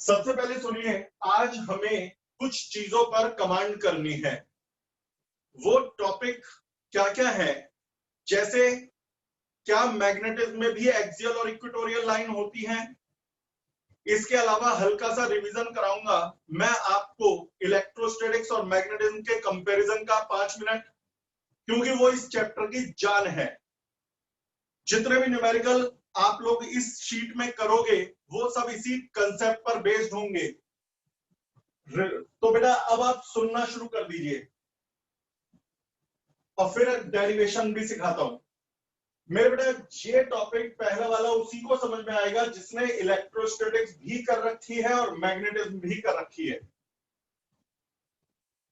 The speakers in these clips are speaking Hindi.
सबसे पहले सुनिए, आज हमें कुछ चीजों पर कमांड करनी है। वो टॉपिक क्या क्या है? जैसे क्या मैग्नेटिज्म में भी एक्सियल और इक्वेटोरियल लाइन होती हैं? इसके अलावा हल्का सा रिवीजन कराऊंगा मैं आपको इलेक्ट्रोस्टैटिक्स और मैग्नेटिज्म के कंपैरिजन का 5 मिनट, क्योंकि वो इस चैप्टर की जान है। जितने भी न्यूमेरिकल आप लोग इस शीट में करोगे वो सब इसी कंसेप्ट पर बेस्ड होंगे। तो बेटा अब आप सुनना शुरू कर दीजिए और फिर डेरिवेशन भी सिखाता हूं। मेरे बेटा ये टॉपिक पहला वाला उसी को समझ में आएगा जिसने इलेक्ट्रोस्टैटिक्स भी कर रखी है और मैग्नेटिज्म भी कर रखी है।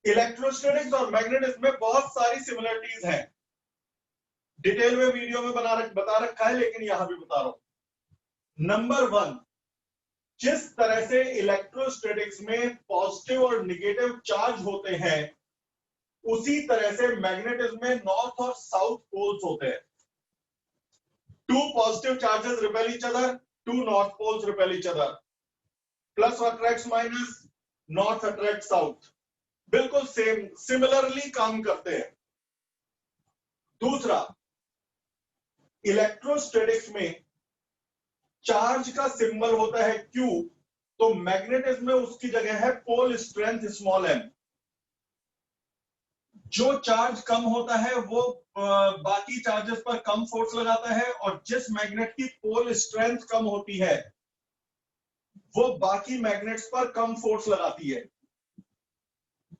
इलेक्ट्रोस्टैटिक्स और मैग्नेटिज्म में बहुत सारी सिमिलरिटीज हैं। डिटेल में वीडियो में बता रखा है, लेकिन यहां भी बता रहा हूं। नंबर 1, जिस तरह से इलेक्ट्रोस्टैटिक्स में पॉजिटिव और निगेटिव चार्ज होते हैं, उसी तरह से मैग्नेटिज्म में नॉर्थ और साउथ पोल्स होते हैं। Two positive charges repel each other, two north poles repel each other. Plus attracts minus, north attracts south. बिल्कुल सेम सिमिलरली काम करते हैं। दूसरा, इलेक्ट्रोस्टैटिक्स में चार्ज का सिंबल होता है Q, तो मैग्नेटिज्म में उसकी जगह है पोल स्ट्रेंथ स्मॉल m। जो चार्ज कम होता है वो बाकी चार्जेस पर कम फोर्स लगाता है, और जिस मैग्नेट की पोल स्ट्रेंथ कम होती है वो बाकी मैग्नेट्स पर कम फोर्स लगाती है।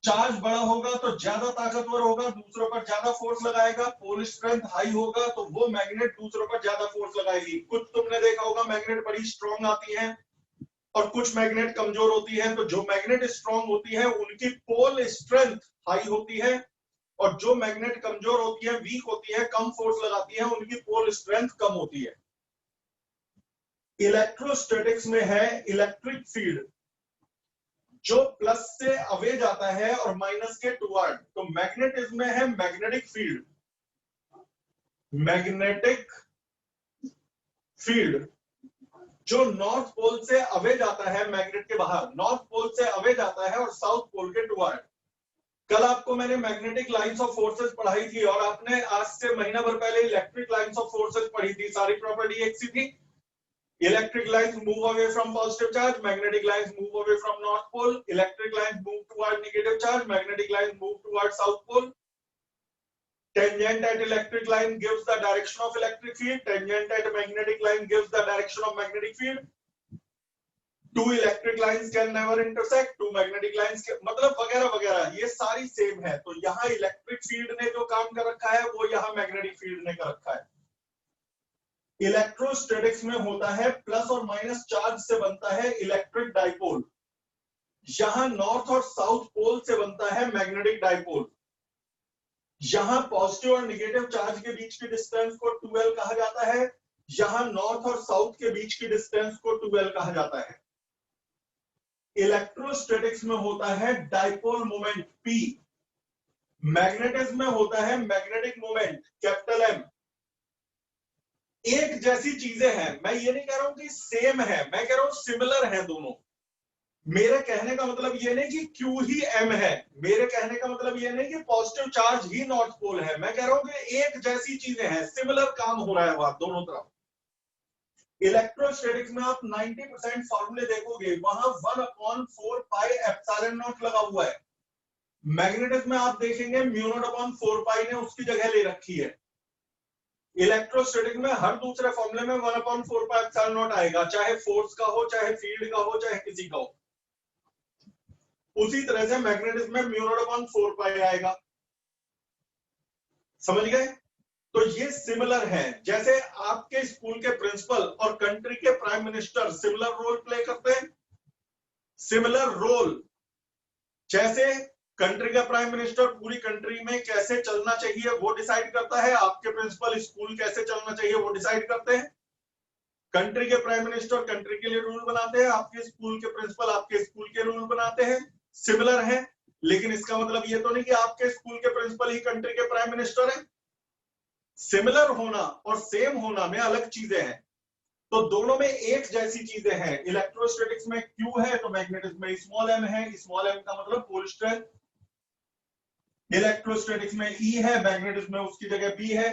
चार्ज बड़ा होगा तो ज्यादा ताकतवर होगा, दूसरों पर ज्यादा फोर्स लगाएगा। पोल स्ट्रेंथ हाई होगा तो वो मैग्नेट दूसरों पर ज्यादा फोर्स लगाएगी। कुछ तुमने देखा होगा मैग्नेट बड़ी स्ट्रॉन्ग आती है और कुछ मैग्नेट कमजोर होती है। तो जो मैग्नेट स्ट्रॉन्ग होती है उनकी पोल स्ट्रेंथ हाई होती है, और जो मैग्नेट कमजोर होती है, वीक होती है, कम फोर्स लगाती है, उनकी पोल स्ट्रेंथ कम होती है। इलेक्ट्रोस्टैटिक्स में है इलेक्ट्रिक फील्ड, जो प्लस से अवे जाता है और माइनस के टुवर्ड। तो मैग्नेटिज्म में है मैग्नेटिक फील्ड। मैग्नेटिक फील्ड जो नॉर्थ पोल से अवे जाता है, मैग्नेट के बाहर नॉर्थ पोल से अवे जाता है और साउथ पोल के टुवर्ड। कल आपको मैंने मैग्नेटिक लाइंस ऑफ फोर्सेस पढ़ाई थी, और आपने आज से महीना भर पहले इलेक्ट्रिक लाइंस ऑफ फोर्सेस पढ़ी थी। सारी प्रॉपर्टी एक सी थी। Electric lines move away from positive charge, magnetic lines move away from north pole, electric lines move toward negative charge, magnetic lines move toward south pole. Tangent at electric line gives the direction of electric field, tangent at magnetic line gives the direction of magnetic field. Two electric lines can never intersect, two magnetic lines के मतलब वगैरह वगैरह, ये सारी सेम है। तो यहाँ इलेक्ट्रिक फील्ड ने जो काम कर रखा है वो यहाँ मैग्नेटिक फील्ड ने कर रखा है। इलेक्ट्रोस्टैटिक्स में होता है प्लस और माइनस चार्ज से बनता है इलेक्ट्रिक डाइपोल। यहाँ नॉर्थ और साउथ पोल से बनता है मैग्नेटिक डाइपोल। यहाँ पॉजिटिव और निगेटिव चार्ज के बीच की डिस्टेंस को 2L कहा जाता है। यहाँ नॉर्थ और साउथ के बीच की डिस्टेंस को 2L कहा जाता है। इलेक्ट्रोस्टैटिक्स में होता है डाइपोल मोमेंट P। मैग्नेटिज्म में होता है मैग्नेटिक मोमेंट कैपिटल M। एक जैसी चीजें हैं, मैं ये नहीं कह रहा हूं कि सेम है, मैं कह रहा हूं सिमिलर है दोनों। मेरे कहने का मतलब ये नहीं कि Q ही M है, मेरे कहने का मतलब ये नहीं कि पॉजिटिव चार्ज ही नॉर्थ पोल है। मैं कह रहा हूं कि एक जैसी चीजें हैं, सिमिलर काम हो रहा है वहां दोनों तरफ। इलेक्ट्रोस्टैटिक्स में आप 90% फॉर्मूले देखोगे, वहां 1/4 पाई एप्सिलॉन नॉट लगा हुआ है। मैग्नेटिज्म में आप देखेंगे μ0/4 पाई ने उसकी जगह ले रखी है। इलेक्ट्रोस्टैटिक में हर दूसरे फॉर्मूले में 1/4 पाई एप्सिलॉन नॉट आएगा, चाहे फोर्स का हो, चाहे फील्ड का हो, चाहे किसी का हो। उसी तरह से मैग्नेटिज्म में μ0/4 पाई आएगा। समझ गए? तो ये सिमिलर है। जैसे आपके स्कूल के प्रिंसिपल और कंट्री के prime minister similar role play करते हैं। सिमिलर रोल, जैसे कंट्री का प्राइम मिनिस्टर पूरी कंट्री में कैसे चलना चाहिए वो डिसाइड करता है, आपके प्रिंसिपल स्कूल कैसे चलना चाहिए वो डिसाइड करते हैं। कंट्री के प्राइम मिनिस्टर कंट्री के लिए रूल बनाते हैं, आपके स्कूल के प्रिंसिपल आपके स्कूल के रूल बनाते हैं। सिमिलर है, लेकिन इसका मतलब ये तो नहीं कि आपके स्कूल के प्रिंसिपल ही कंट्री के प्राइम मिनिस्टर हैं। सिमिलर होना और सेम होना में अलग चीजें हैं। तो दोनों में एक जैसी चीजें हैं। इलेक्ट्रोस्टैटिक्स में Q है तो मैग्नेटिज्म में स्मॉल m है, स्मॉल m का मतलब पोल स्ट्रेंथ। इलेक्ट्रोस्टैटिक्स में E है, मैग्नेटिज्म में उसकी जगह P है।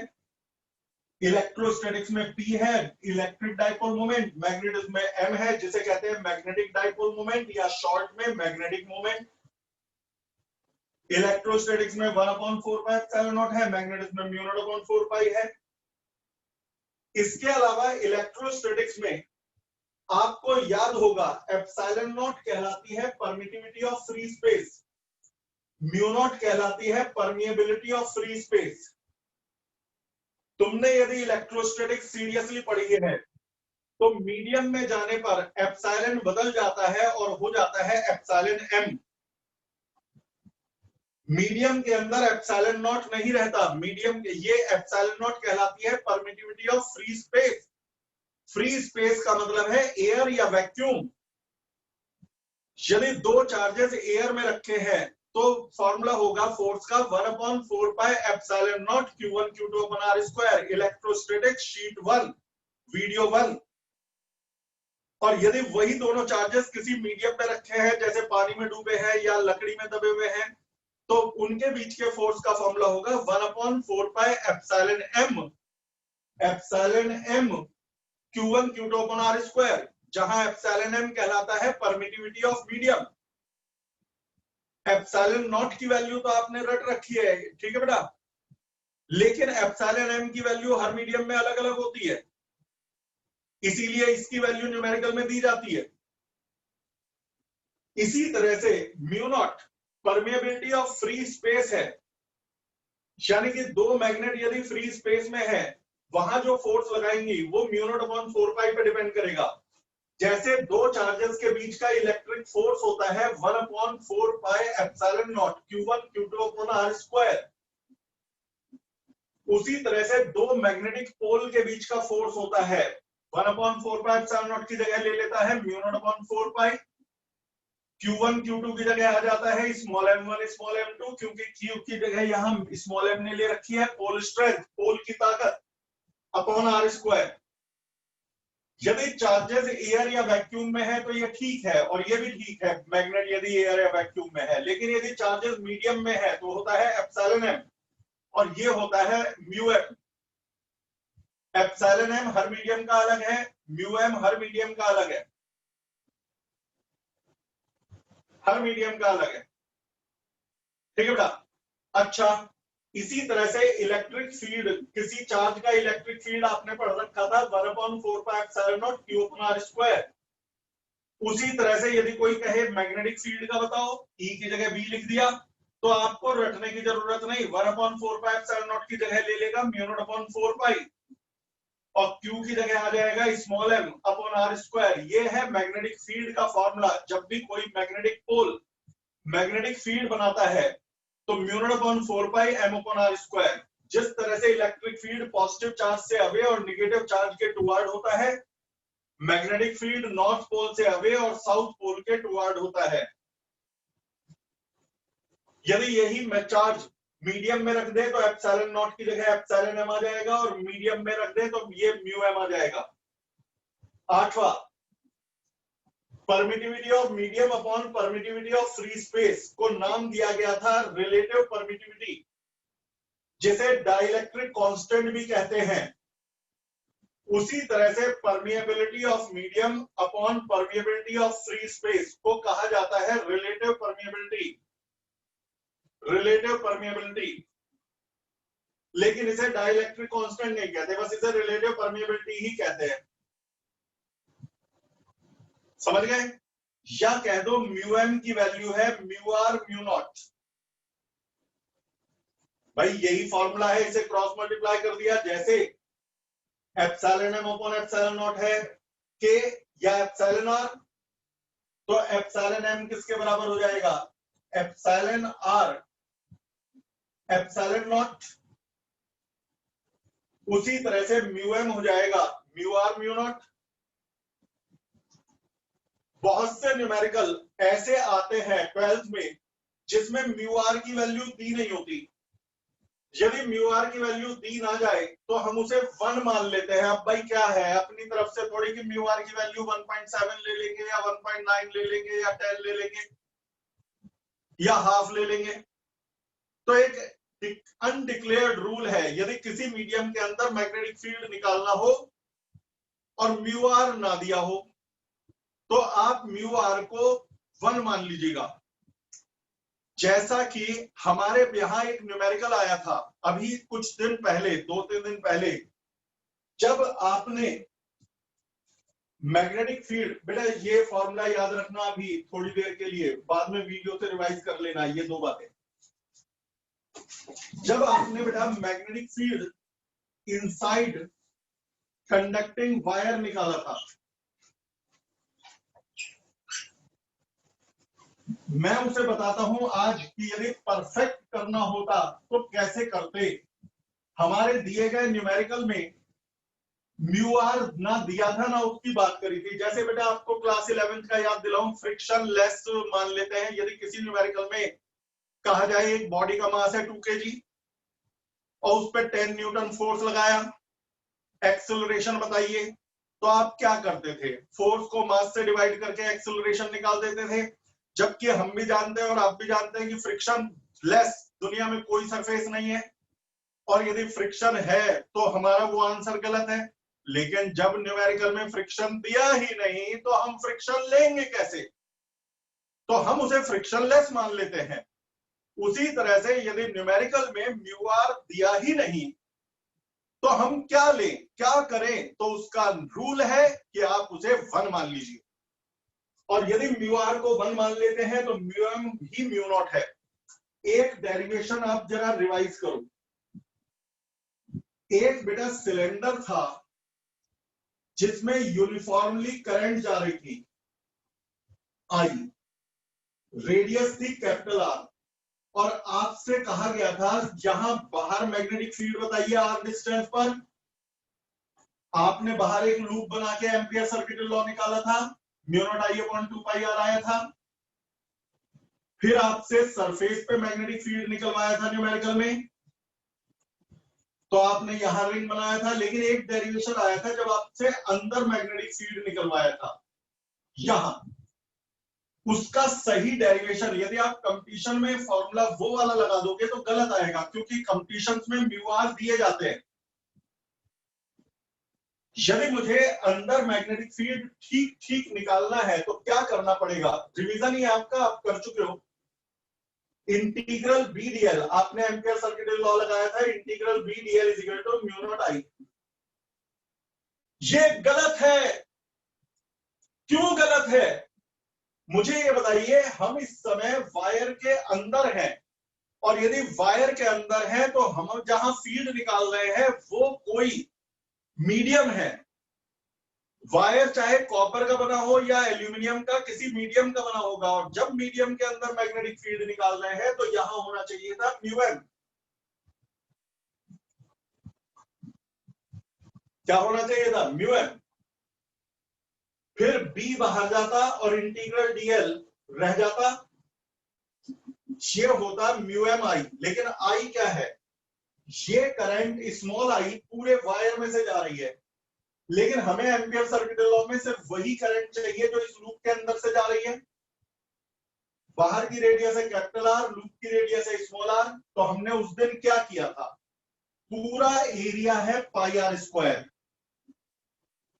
इलेक्ट्रोस्टैटिक्स में P है इलेक्ट्रिक डाइपोल मोमेंट, मैग्नेटिज्म में M है जिसे कहते हैं मैग्नेटिक डाइपोल मोमेंट या शॉर्ट में मैग्नेटिक मोमेंट। इलेक्ट्रोस्टैटिक्स में 1/4 पाई एप्सिलॉन नॉट है, मैग्नेटिज्म में म्यू नॉट अपॉन 4 पाई है। इसके अलावा इलेक्ट्रोस्टैटिक्स में आपको याद होगा एप्सिलॉन नॉट कहलाती है permittivity of free space, mu naught कहलाती है परमिएबिलिटी ऑफ फ्री स्पेस। तुमने यदि इलेक्ट्रोस्टैटिक्स सीरियसली पढ़ी है तो मीडियम में जाने पर एप्सिलॉन बदल जाता है और हो जाता है एप्सिलॉन एम। मीडियम के अंदर एप्सिलॉन नॉट नहीं रहता, मीडियम के ये एप्सिलॉन नॉट कहलाती है permittivity of free space. Free space का मतलब है एयर या वैक्यूम। यदि दो चार्जेस एयर में रखे हैं तो फॉर्मूला होगा फोर्स का 1/4 pi epsilon not Q1 Q2 upon R square. Electrostatics sheet 1 video 1। और यदि वही दोनों चार्जेस किसी मीडियम में रखे हैं जैसे पानी में डूबे हैं या लकड़ी में दबे हुए हैं तो उनके बीच के फोर्स का फॉर्मूला होगा 1/4 pi epsilon m, epsilon m Q1 Q2 upon R square, जहां एप्सिलॉन m कहलाता है permittivity of medium. Epsilon not की वैल्यू तो आपने रट रखी है, ठीक है बेटा, लेकिन एप्सिलॉन m की वैल्यू हर मीडियम में अलग अलग होती है, इसीलिए इसकी वैल्यू न्यूमेरिकल में दी जाती है। इसी तरह से mu naught permeability of free space है, यानी कि दो मैग्नेट यदि फ्री स्पेस में है वहां जो फोर्स लगाएंगी वो म्यू नॉट अपॉन 4 पाई पे डिपेंड करेगा। जैसे दो चार्जेस के बीच का इलेक्ट्रिक फोर्स होता है 1/4 pi epsilon not Q1 Q2 upon R square, उसी तरह से दो मैग्नेटिक पोल के बीच का फोर्स होता है 1/4 पाई एप्सिलॉन नॉट की जगह ले लेता है म्यू नॉट अपॉन 4 पाई। Q1 Q2 की जगह आ जाता है स्मॉल m1 स्मॉल m2, क्योंकि Q की जगह यहां स्मॉल m ने ले रखी है पोल स्ट्रेंथ, पोल की ताकत अपॉन R स्क्वायर। यदि चार्जेस एयर या वैक्यूम में है तो ये ठीक है और ये भी ठीक है, मैग्नेट यदि एयर या वैक्यूम में है, लेकिन यदि चार्जेस मीडियम में है तो होता है एप्सिलॉन m और ये होता है म्यू m। एप्सिलॉन m हर मीडियम का अलग है, म्यू m हर मीडियम का अलग है, हर मीडियम का अलग है, ठीक है बेटा। अच्छा, इसी तरह से इलेक्ट्रिक फील्ड, किसी चार्ज का इलेक्ट्रिक फील्ड आपने पढ़ रखा था 1/4 pi epsilon not Q upon R square. उसी तरह से यदि कोई कहे मैग्नेटिक फील्ड का बताओ, E की जगह B लिख दिया तो आपको रटने की जरूरत नहीं, 1/4 पाई एप्सिलॉन नॉट की जगह ले लेगा म्यू नॉट अपॉन 4 पाई और Q की जगह आ जाएगा small m upon R square. ये है मैग्नेटिक फील्ड का फॉर्मूला। जब भी कोई मैग्नेटिक पोल मैग्नेटिक फील्ड बनाता है तो म्यू नॉट अपॉन 4 पाई m अपॉन R स्क्वायर। जिस तरह से इलेक्ट्रिक फील्ड पॉजिटिव चार्ज से अवे और नेगेटिव चार्ज के टुवर्ड होता है, मैग्नेटिक फील्ड नॉर्थ पोल से अवे और साउथ पोल के टुवर्ड होता है। यदि यही मैं चार्ज मीडियम में रख दे तो एप्सिलॉन नॉट की जगह एप्सिलॉन m आ जाएगा और मीडियम में रख दे तो ये म्यू m आ जाएगा। आठवां, permittivity of medium upon permittivity of free space को नाम दिया गया था रिलेटिव परमिटिविटी, जिसे डाइलेक्ट्रिक कांस्टेंट भी कहते हैं। उसी तरह से permeability of medium upon permeability of free space को कहा जाता है रिलेटिव परमिएबिलिटी, रिलेटिव परमिएबिलिटी। लेकिन इसे डाइलेक्ट्रिक कांस्टेंट नहीं कहते, बस इसे रिलेटिव परमिएबिलिटी ही कहते हैं। समझ गए? या कह दो म्यू m की वैल्यू है म्यू r म्यू नॉट। भाई यही फॉर्मूला है, इसे क्रॉस मल्टीप्लाई कर दिया, जैसे epsilon m upon epsilon not है k या एप्सिलॉन r, तो एप्सिलॉन m किसके बराबर हो जाएगा? Epsilon r epsilon not. उसी तरह से म्यू m हो जाएगा म्यू r म्यू नॉट। बहुत से न्यूमेरिकल ऐसे आते हैं 12th में जिसमें म्यू r की वैल्यू दी नहीं होती, यदि म्यू आर की वैल्यू दी ना जाए तो हम उसे 1 मान लेते हैं। अब भाई क्या है, अपनी तरफ से थोड़ी कि म्यू आर की वैल्यू 1.7 ले लेंगे या 1.9 ले लेंगे या 10 ले लेंगे या हाफ ले लेंगे। तो एक अनडिक्लेयर्ड रूल है, यदि किसी मीडियम के अंदर मैग्नेटिक फील्ड निकालना हो और म्यू आर ना दिया हो तो आप म्यू आर को 1 मान लीजिएगा। जैसा कि हमारे यहां एक न्यूमेरिकल आया था अभी कुछ दिन पहले, 2-3 दिन पहले, जब आपने मैग्नेटिक फील्ड, बेटा ये फॉर्मूला याद रखना अभी थोड़ी देर के लिए, बाद में वीडियो से रिवाइज कर लेना ये 2 बातें। जब आपने बेटा magnetic field inside conducting wire निकाला था, मैं उसे बताता हूं आज कि यदि परफेक्ट करना होता तो कैसे करते। हमारे दिए गए न्यूमेरिकल में म्यू आर ना दिया था ना उसकी बात करी थी। जैसे बेटा आपको क्लास 11th का याद दिलाऊं, फ्रिक्शन लेस मान लेते हैं। यदि किसी न्यूमेरिकल में कहा जाए एक बॉडी का मास है 2 kg और उस पर 10 न्यूटन फोर्स लगाया, एक्सेलरेशन बताइए, तो आप क्या करते थे, फोर्स को मास से डिवाइड करके एक्सेलरेशन निकाल देते थे। जबकि हम भी जानते हैं और आप भी जानते हैं कि फ्रिक्शन लेस दुनिया में कोई सरफेस नहीं है, और यदि फ्रिक्शन है तो हमारा वो आंसर गलत है। लेकिन जब न्यूमेरिकल में फ्रिक्शन दिया ही नहीं तो हम फ्रिक्शन लेंगे कैसे, तो हम उसे फ्रिक्शनलेस मान लेते हैं। उसी तरह से यदि न्यूमेरिकल में म्यू आर दिया ही नहीं तो हम क्या लें, क्या करें, तो उसका रूल है कि आप उसे 1 मान लीजिए। और यदि म्यू आर को 1 मान लेते हैं तो म्यू एम ही म्यू नॉट है। एक डेरिवेशन आप जरा रिवाइज करो। एक बेटा सिलेंडर था जिसमें यूनिफॉर्मली करंट जा रही थी आई, रेडियस थी कैपिटल आर, और आपसे कहा गया था यहां बाहर मैग्नेटिक फील्ड बताइए आर डिस्टेंस पर। आपने बाहर एक लूप बना के एम्पियर सर्किट लॉ निकाला था, mu naught I upon 2 pi R आया था। फिर आपसे सरफेस पे मैग्नेटिक फील्ड निकलवाया था न्यूमेरिकल में, तो आपने यहां रिंग बनाया था। लेकिन एक डेरिवेशन आया था जब आपसे अंदर मैग्नेटिक फील्ड निकलवाया था यहां, उसका सही डेरिवेशन यदि आप कंपटीशन में फॉर्मूला वो वाला लगा दोगे तो गलत आएगा, क्योंकि कंपटीशन में म्यू आर दिए जाते हैं। यदि मुझे अंदर मैग्नेटिक फील्ड ठीक ठीक निकालना है तो क्या करना पड़ेगा, रिवीजन ही आपका, आप कर चुके हो। इंटीग्रल बी डीएल, आपने एम्पियर सर्किट लॉ लगाया था, integral B DL is equal to mu naught I. ये गलत है। क्यों गलत है मुझे ये बताइए। हम इस समय वायर के अंदर हैं, और यदि वायर के अंदर है तो हम जहां फील्ड निकाल रहे हैं वो कोई मीडियम है। वायर चाहे कॉपर का बना हो या एल्यूमिनियम का, किसी मीडियम का बना होगा, और जब मीडियम के अंदर मैग्नेटिक फील्ड निकाल रहे हैं तो यहां होना चाहिए था म्यू एम। क्या होना चाहिए था, म्यू एम। फिर बी बाहर जाता और इंटीग्रल डीएल रह जाता, ये होता म्यू एम आई। लेकिन आई क्या है, ये करंट स्मॉल आई पूरे वायर में से जा रही है, लेकिन हमें एम्पियर सर्किट लॉ में सिर्फ वही करंट चाहिए जो इस लूप के अंदर से जा रही है। बाहर की रेडियस है कैपिटल आर, लूप की रेडियस है स्मॉल आर। तो हमने उस दिन क्या किया था, पूरा एरिया है पाई आर स्क्वायर,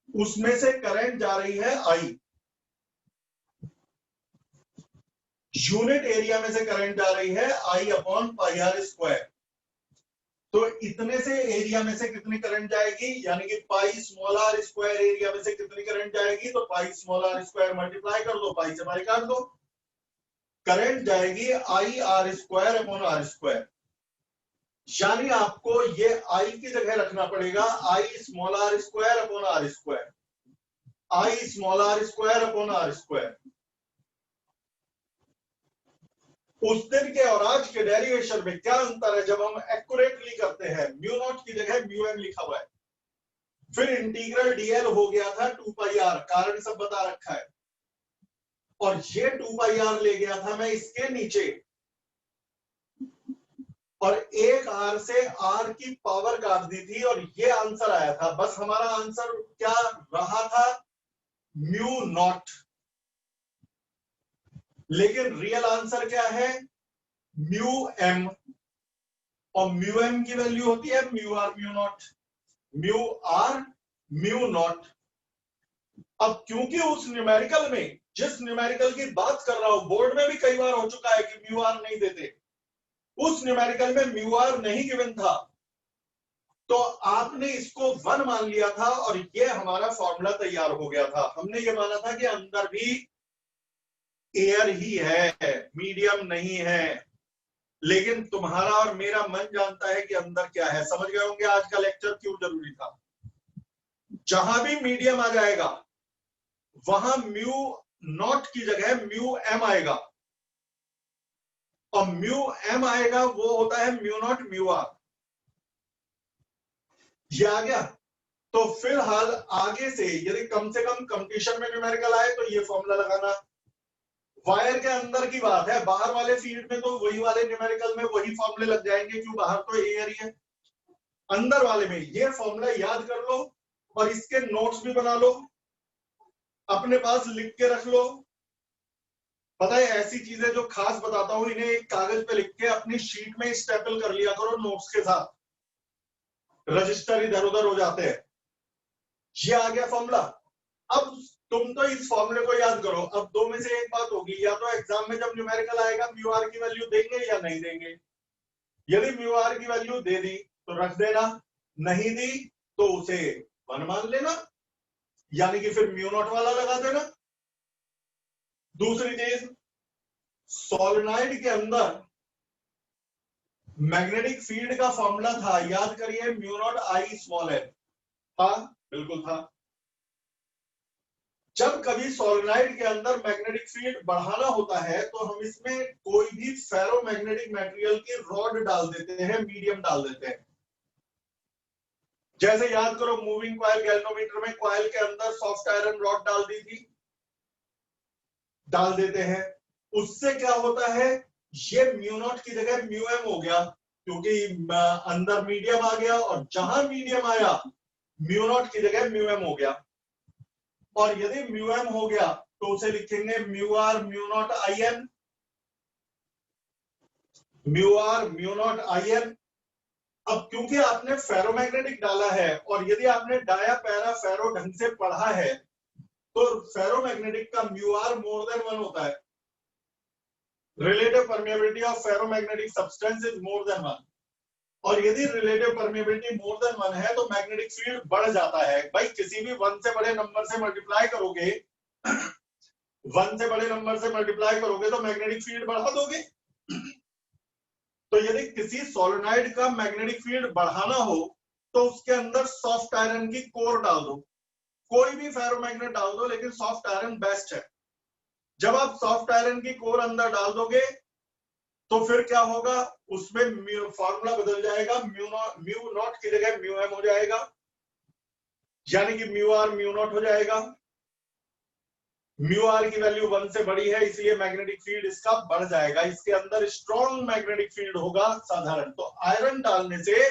उसमें से करंट जा रही है आई, यूनिट एरिया में से करंट जा रही है आई अपॉन पाई आर स्क्वायर। तो इतने से एरिया में से कितनी करंट जाएगी, यानी कि pi small r square area में से कितनी करंट जाएगी, तो pi small r square multiply कर दो, पाई से पाई काट दो, करंट जाएगी I R square upon R square. यानी आपको ये आई की जगह रखना पड़ेगा I small r square upon R square, I small r square upon R square. उस दिन के और आज के डेरिवेशन में क्या अंतर है, जब हम एक्यूरेटली करते हैं म्यू नॉट की जगह म्यू एम लिखा हुआ है। फिर इंटीग्रल डीएल हो गया था 2 पाई आर, कारण सब बता रखा है, और ये 2 पाई आर ले गया था मैं इसके नीचे, और एक आर से आर की पावर काट दी थी और ये आंसर आया था। बस हमारा आंसर क्या रहा था? Mu naught. लेकिन रियल आंसर क्या है? Mu M. और म्यू एम की वैल्यू होती है mu R mu naught. Mu R mu naught. अब क्योंकि उस न्यूमेरिकल में, जिस न्यूमेरिकल की बात कर रहा हूं, बोर्ड में भी कई बार हो चुका है कि म्यू आर नहीं देते, उस न्यूमेरिकल में म्यू आर नहीं गिवन था, तो आपने इसको 1 मान लिया था और ये हमारा फॉर्मूला तैयार हो गया था। हमने ये माना था कि अंदर भी एयर ही है, मीडियम नहीं है। लेकिन तुम्हारा और मेरा मन जानता है कि अंदर क्या है। समझ गए होंगे आज का लेक्चर क्यों जरूरी था। जहां भी मीडियम आ जाएगा वहां म्यू नॉट की जगह म्यू एम आएगा, और म्यू एम आएगा वो होता है म्यू नॉट म्यू आर। ये आ गया। तो फिलहाल आगे से यदि कम से कम कंपटीशन में न्यूमेरिकल आए तो ये फॉर्मूला लगाना। वायर के अंदर की बात है, बाहर वाले फील्ड में तो वही वाले न्यूमेरिकल में वही फॉर्मूले लग जाएंगे, क्यों, बाहर तो एयर ही है। अंदर वाले में ये फॉर्मूला याद कर लो और इसके नोट्स भी बना लो, अपने पास लिख के रख लो। पता है ऐसी चीजें जो खास बताता हूं इन्हें एक कागज पे लिख के अपनी शीट में स्टेपल कर लिया करो नोट्स के साथ, रजिस्टर इधर उधर हो जाते हैं। ये आ गया फॉर्मूला। अब तुम तो इस फॉर्मूले को याद करो। अब दो में से एक बात होगी, या तो एग्जाम में जब न्यूमेरिकल आएगा म्यू आर की वैल्यू देंगे या नहीं देंगे। यदि म्यू आर की वैल्यू दे दी तो रख देना, नहीं दी तो उसे 1 मान लेना, यानी कि फिर म्यू नॉट वाला लगा देना। दूसरी चीज, सोलेनॉइड के अंदर मैग्नेटिक फील्ड का फॉर्मूला था, याद करिए, mu naught I small N था, बिल्कुल था। जब कभी सोलेनॉइड के अंदर मैग्नेटिक फील्ड बढ़ाना होता है तो हम इसमें कोई भी फेरोमैग्नेटिक मटेरियल की रॉड डाल देते हैं, मीडियम डाल देते हैं। जैसे याद करो मूविंग कॉइल गैल्वेनोमीटर में कॉइल के अंदर सॉफ्ट आयरन रॉड डाल दी थी, डाल देते हैं। उससे क्या होता है, ये म्यू नॉट की जगह म्यू एम हो गया, क्योंकि अंदर मीडियम आ गया और जहां मीडियम आया म्यू नॉट की जगह म्यू एम हो गया। और यदि म्यू एम हो गया तो उसे लिखेंगे mu R mu naught I N, mu R mu naught I N. अब क्योंकि आपने फेरोमैग्नेटिक डाला है और यदि आपने डाया पैरा फेरो ढंग से पढ़ा है तो फेरोमैग्नेटिक का म्यू आर मोर देन 1 होता है। Relative permeability of ferromagnetic substance is more than 1। और यदि रिलेटिव परमिएबिलिटी मोर देन 1 है तो मैग्नेटिक फील्ड बढ़ जाता है। भाई किसी भी 1 से बड़े नंबर से मल्टीप्लाई करोगे 1 से बड़े नंबर से मल्टीप्लाई करोगे तो मैग्नेटिक फील्ड बढ़ा दोगे। तो यदि किसी सोलेनॉइड का मैग्नेटिक फील्ड बढ़ाना हो तो उसके अंदर सॉफ्ट आयरन की कोर डाल दो, कोई भी फेरोमैग्नेट डाल दो, लेकिन सॉफ्ट आयरन बेस्ट है। जब आप सॉफ्ट आयरन की कोर अंदर डाल दोगे तो फिर क्या होगा, उसमें फॉर्मूला बदल जाएगा, म्यू नॉट की जगह म्यू एम हो जाएगा, यानी कि म्यू आर म्यू नॉट हो जाएगा। म्यू आर की वैल्यू 1 से बड़ी है इसलिए मैग्नेटिक फील्ड इसका बढ़ जाएगा, इसके अंदर स्ट्रॉन्ग मैग्नेटिक फील्ड होगा साधारण। तो आयरन डालने से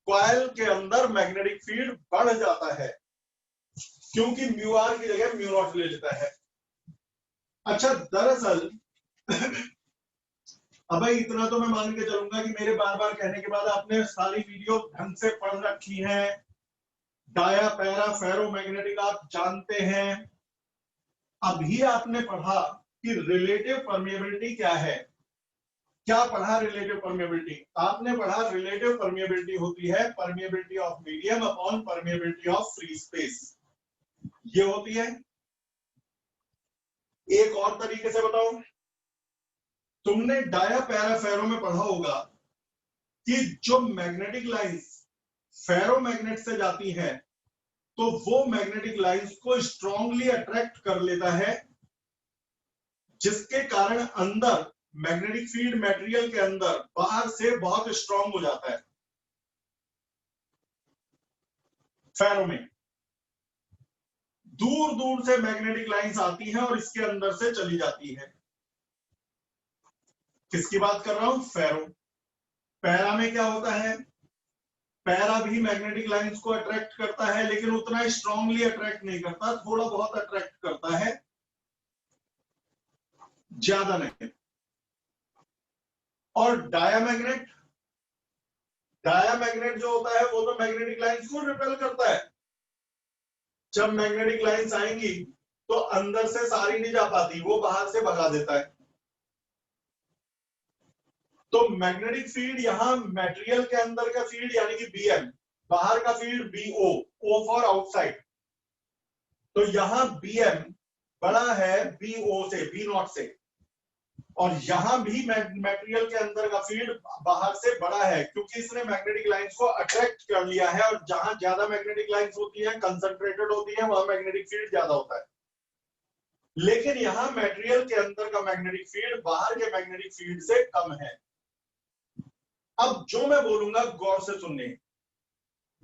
कॉइल के अंदर मैग्नेटिक फील्ड बढ़ जाता है, क्योंकि म्यू आर की जगह म्यू नॉट ले लेता है। अच्छा, दरअसल अब इतना तो मैं मान के चलूंगा कि मेरे बार बार कहने के बाद आपने सारी वीडियो ढंग से पढ़ रखी है, डाया पैरा फेरोमैग्नेटिक आप जानते हैं। अभी आपने पढ़ा कि रिलेटिव परमिएबिलिटी क्या है। क्या पढ़ा रिलेटिव परमिएबिलिटी? आपने पढ़ा रिलेटिव परमिएबिलिटी होती है permeability of medium upon permeability of free space, ये होती है। एक और तरीके से बताओ, तुमने डाया पैरा फेरो में पढ़ा होगा कि जो मैग्नेटिक लाइंस फेरोमैग्नेट से जाती है तो वो मैग्नेटिक लाइंस को स्ट्रांगली अट्रैक्ट कर लेता है, जिसके कारण अंदर मैग्नेटिक फील्ड मटेरियल के अंदर बाहर से बहुत स्ट्रांग हो जाता है। फेरो में दूर दूर से मैग्नेटिक लाइंस आती हैं और इसके अंदर से चली जाती है। किसकी बात कर रहा हूं? फेरो। पैरा में क्या होता है, पैरा भी मैग्नेटिक लाइंस को अट्रैक्ट करता है, लेकिन उतना स्ट्रांगली अट्रैक्ट नहीं करता, थोड़ा बहुत अट्रैक्ट करता है, ज्यादा नहीं। और डायामैग्नेट, डायामैग्नेट जो होता है वो तो मैग्नेटिक लाइंस को रिपेल करता है। जब मैग्नेटिक लाइंस आएंगी तो अंदर से सारी नहीं जा पाती, वो बाहर से भगा देता है। तो मैग्नेटिक फील्ड यहां मटेरियल के अंदर का फील्ड यानी कि बीएम, बाहर का field BO, O for outside. तो यहां बीएम बड़ा है बीओ से, बी नॉट से, और यहां भी मटेरियल के अंदर का फील्ड बाहर से बड़ा है, क्योंकि इसने मैग्नेटिक लाइंस को अट्रैक्ट कर लिया है, और जहां ज्यादा मैग्नेटिक लाइंस होती है, कंसंट्रेटेड होती है, वहां मैग्नेटिक फील्ड ज्यादा होता है। लेकिन यहां मटेरियल के अंदर का मैग्नेटिक फील्ड बाहर के मैग्नेटिक फील्ड से कम है। अब जो मैं बोलूंगा गौर से सुनने,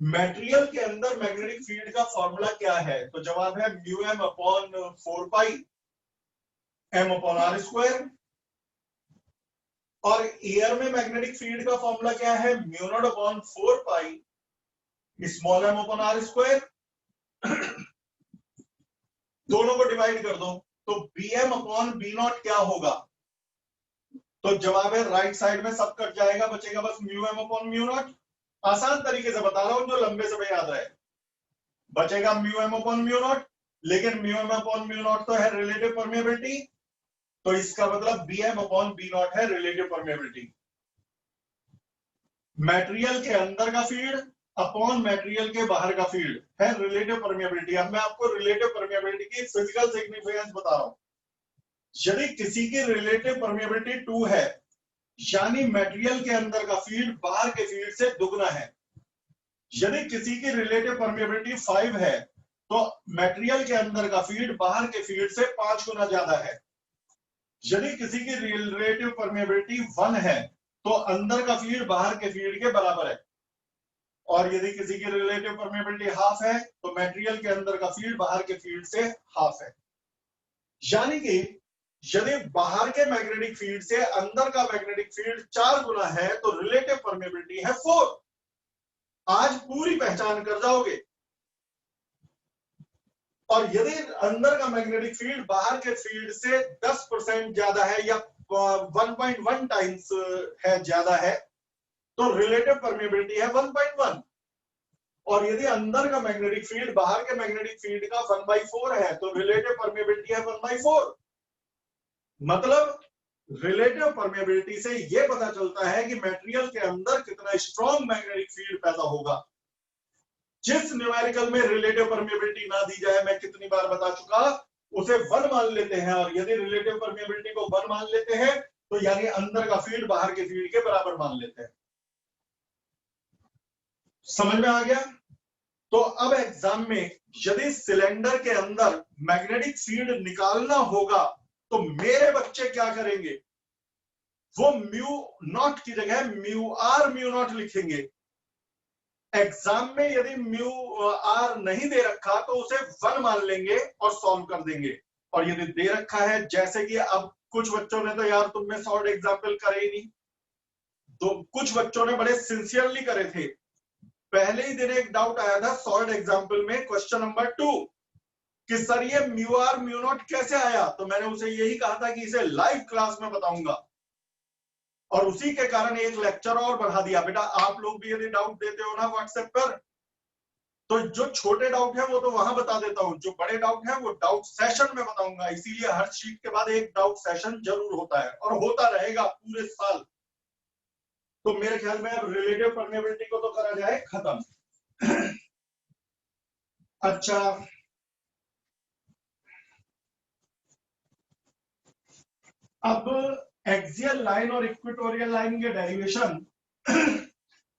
मटेरियल के अंदर मैग्नेटिक फील्ड का फॉर्मूला क्या है, तो जवाब है mu M upon 4 pi M upon R square. और एयर में मैग्नेटिक फील्ड का फॉर्मूला क्या है, mu naught upon 4 pi small M upon R square. दोनों को डिवाइड कर दो तो B M upon B naught क्या होगा, तो जवाब है राइट साइड में सब कट जाएगा, बचेगा बस mu M upon mu naught. आसान तरीके से बता रहा हूं जो लंबे समय याद रहे, बचेगा mu M upon mu naught, लेकिन mu M upon mu naught तो है रिलेटिव परमेबिलिटी, तो इसका मतलब B M upon B naught है रिलेटिव परमेबिलिटी। मटेरियल के अंदर का फील्ड अपॉन मटेरियल के बाहर का फील्ड है रिलेटिव परमेबिलिटी। अब मैं आपको रिलेटिव परमेबिलिटी की फिजिकल सिग्निफिकेंस बता रहा हूं। यदि किसी की रिलेटिव परमेबिलिटी 2 है, यानी मटेरियल के अंदर का फील्ड बाहर के फील्ड से दुगना है। यदि किसी की रिलेटिव परमेबिलिटी 5 है, तो मटेरियल के अंदर का फील्ड बाहर के फील्ड से 5 गुना ज्यादा है। यदि किसी की रिलेटिव परमेबिलिटी 1 है, तो अंदर का फील्ड बाहर के फील्ड के बराबर है। और यदि किसी की रिलेटिव परमेबिलिटी हाफ है, तो मटेरियल के अंदर का फील्ड बाहर के फील्ड से हाफ है। यानी कि यदि बाहर के मैग्नेटिक फील्ड से अंदर का मैग्नेटिक फील्ड 4 गुना है, तो रिलेटिव परमेबिलिटी है 4। आज पूरी पहचान कर जाओगे। और यदि अंदर का मैग्नेटिक फील्ड बाहर के फील्ड से 10% ज्यादा है, या 1.1 टाइम्स है, ज्यादा है, तो रिलेटिव परमेबिलिटी है 1.1। और यदि अंदर का मैग्नेटिक फील्ड बाहर के मैग्नेटिक फील्ड का 1/4 है, तो रिलेटिव परमेबिलिटी है 1/4। मतलब रिलेटिव परमेबिलिटी से यह पता चलता है कि मटेरियल के अंदर कितना स्ट्रॉन्ग मैग्नेटिक फील्ड पैदा होगा। जिस न्यूमेरिकल में रिलेटिव परमेबिलिटी ना दी जाए, मैं कितनी बार बता चुका, उसे 1 मान लेते हैं। और यदि रिलेटिव परमेबिलिटी को 1 मान लेते हैं, तो यानी अंदर का फील्ड बाहर के फील्ड के बराबर मान लेते हैं। समझ में आ गया? तो अब एग्जाम में यदि सिलेंडर के अंदर मैग्नेटिक फील्ड निकालना होगा, तो मेरे बच्चे क्या करेंगे, वो म्यू नॉट की जगह म्यू आर म्यू नॉट लिखेंगे। एग्जाम में यदि म्यू आर नहीं दे रखा, तो उसे 1 मान लेंगे और सॉल्व कर देंगे। और यदि दे रखा है, जैसे कि अब कुछ बच्चों ने तो यार तुमने सॉल्व एग्जाम्पल करे ही नहीं, तो कुछ बच्चों ने बड़े सिंसियरली करे थे। पहले ही दिन एक डाउट आया था सॉल्व एग्जाम्पल में, क्वेश्चन नंबर 2, कि सर ये म्यू आर म्यू नॉट कैसे आया, तो मैंने उसे यही कहा था कि इसे लाइव क्लास में बताऊंगा, और उसी के कारण एक लेक्चर और बढ़ा दिया। बेटा आप लोग भी यदि डाउट देते हो ना व्हाट्सएप पर, तो जो छोटे डाउट है वो तो वहां बता देता हूं, जो बड़े डाउट है वो डाउट सेशन में बताऊंगा। इसीलिए हर शीट के बाद एक डाउट सेशन जरूर होता है, और होता रहेगा पूरे साल। तो मेरे ख्याल में अब रिलेटिव परमेबिलिटी को तो करा जाए खत्म। अच्छा, अब एक्सियल लाइन और इक्वेटोरियल लाइन के डेरिवेशन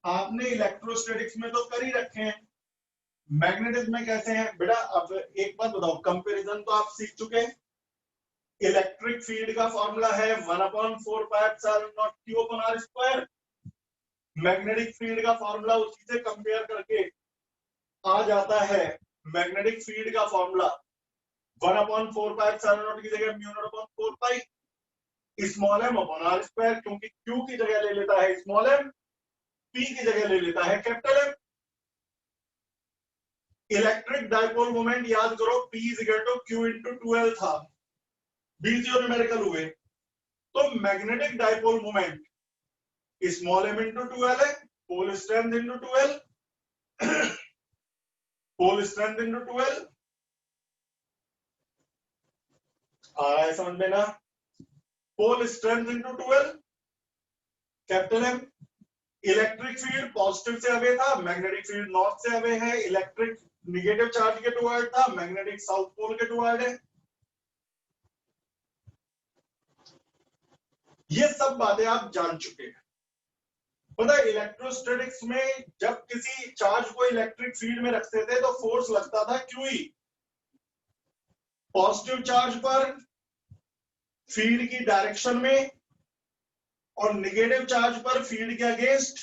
आपने इलेक्ट्रोस्टैटिक्स में तो कर ही रखे हैं, मैग्नेटिज्म में कैसे हैं बेटा? अब एक बात बताओ, कंपैरिजन तो आप सीख चुके हैं। इलेक्ट्रिक फील्ड का फॉर्मूला है 1/4 pi epsilon not q upon r square. Magnetic field का फॉर्मूला उसी से कंपेयर करके आ जाता है। मैग्नेटिक फील्ड का फॉर्मूला 1/4 पाई एप्सिलॉन नॉट की जगह mu naught upon 4 pi small m upon r square, क्योंकि q की जगह ले लेता है स्मॉल m, P की जगह ले लेता है capital M। Electric dipole moment याद करो P is equal to Q into 2L था, बीच जो न्यूमेरिकल हुए, तो magnetic dipole moment small m into 2L है, pole strength into 2L, pole strength into 2L। आ रहा है समझ में ना? Pole strength into 2L capital M। Electric field positive से अवे था, मैग्नेटिक फील्ड नॉर्थ से अवे है, इलेक्ट्रिक निगेटिव चार्ज के टुवर्ड था, मैग्नेटिक साउथ पोल के टुवर्ड है। ये सब बातें आप जान चुके हैं। पता है इलेक्ट्रोस्टैटिक्स में जब किसी चार्ज को इलेक्ट्रिक फील्ड में रखते थे तो फोर्स लगता था QE, पॉजिटिव चार्ज पर फील्ड की डायरेक्शन में और निगेटिव चार्ज पर फील्ड के अगेंस्ट।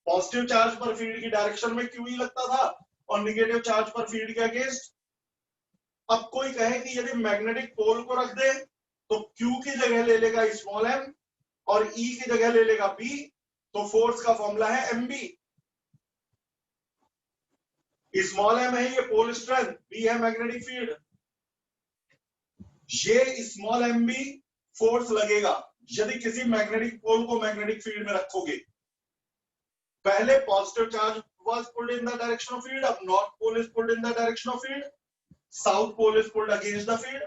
पॉजिटिव चार्ज पर फील्ड की डायरेक्शन में QE लगता था और निगेटिव चार्ज पर फील्ड के अगेंस्ट। अब कोई कहे कि यदि मैग्नेटिक पोल को रख दे तो Q की जगह ले लेगा स्मॉल m और E की जगह ले लेगा B, तो फोर्स का फॉर्मूला है MB। स्मॉल m है ये पोल स्ट्रेंथ, B है मैग्नेटिक फील्ड। ये स्मॉल MB फोर्स लगेगा यदि किसी मैग्नेटिक पोल को मैग्नेटिक फील्ड में रखोगे। पहले positive charge was pulled in the direction of field, अब north pole is pulled in the direction of field, south pole is pulled against the field।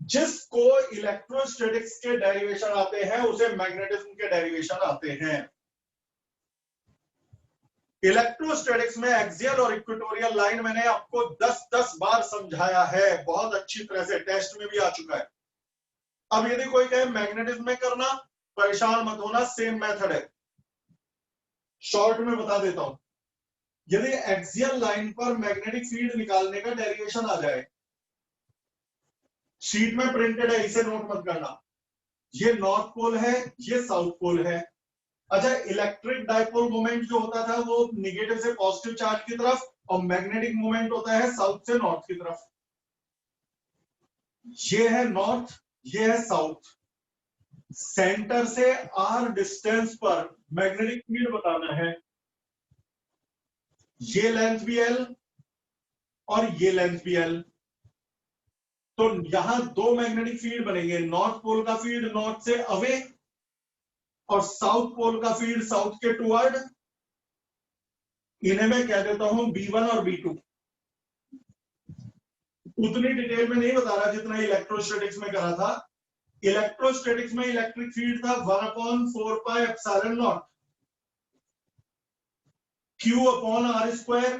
जिसको इलेक्ट्रोस्टैटिक्स के डेरिवेशन आते हैं उसे मैग्नेटिज्म के डेरिवेशन आते हैं। इलेक्ट्रोस्टैटिक्स में एक्सियल और इक्वेटोरियल लाइन मैंने आपको 10 बार समझाया है, बहुत अच्छी तरह से, टेस्ट में भी आ चुका है। अब यदि कोई कहे मैग्नेटिज्म में करना, परेशान मत होना, सेम मेथड है। शॉर्ट में बता देता हूं, यदि एक्सियल लाइन पर मैग्नेटिक फील्ड निकालने का डेरिवेशन आ जाए, शीट में प्रिंटेड है, इसे नोट मत करना, ये नॉर्थ पोल है, ये साउथ पोल है। अच्छा, इलेक्ट्रिक डायपोल मोमेंट जो होता था वो निगेटिव से पॉजिटिव चार्ज की तरफ और मैग्नेटिक मोमेंट होता है साउथ से नॉर्थ की तरफ। ये है नॉर्थ, ये है साउथ। सेंटर से r डिस्टेंस पर मैग्नेटिक फील्ड बताना है। ये लेंथ भी L और ये लेंथ भी L, तो यहां दो मैग्नेटिक फील्ड बनेंगे, नॉर्थ पोल का फील्ड नॉर्थ से अवे और साउथ पोल का फील्ड साउथ के टुवर्ड। इन्हें मैं कह देता हूं B1 और B2। उतनी डिटेल में नहीं बता रहा जितना इलेक्ट्रोस्टैटिक्स में करा था। इलेक्ट्रोस्टैटिक्स में इलेक्ट्रिक फील्ड था 1/4 pi epsilon not Q upon R square.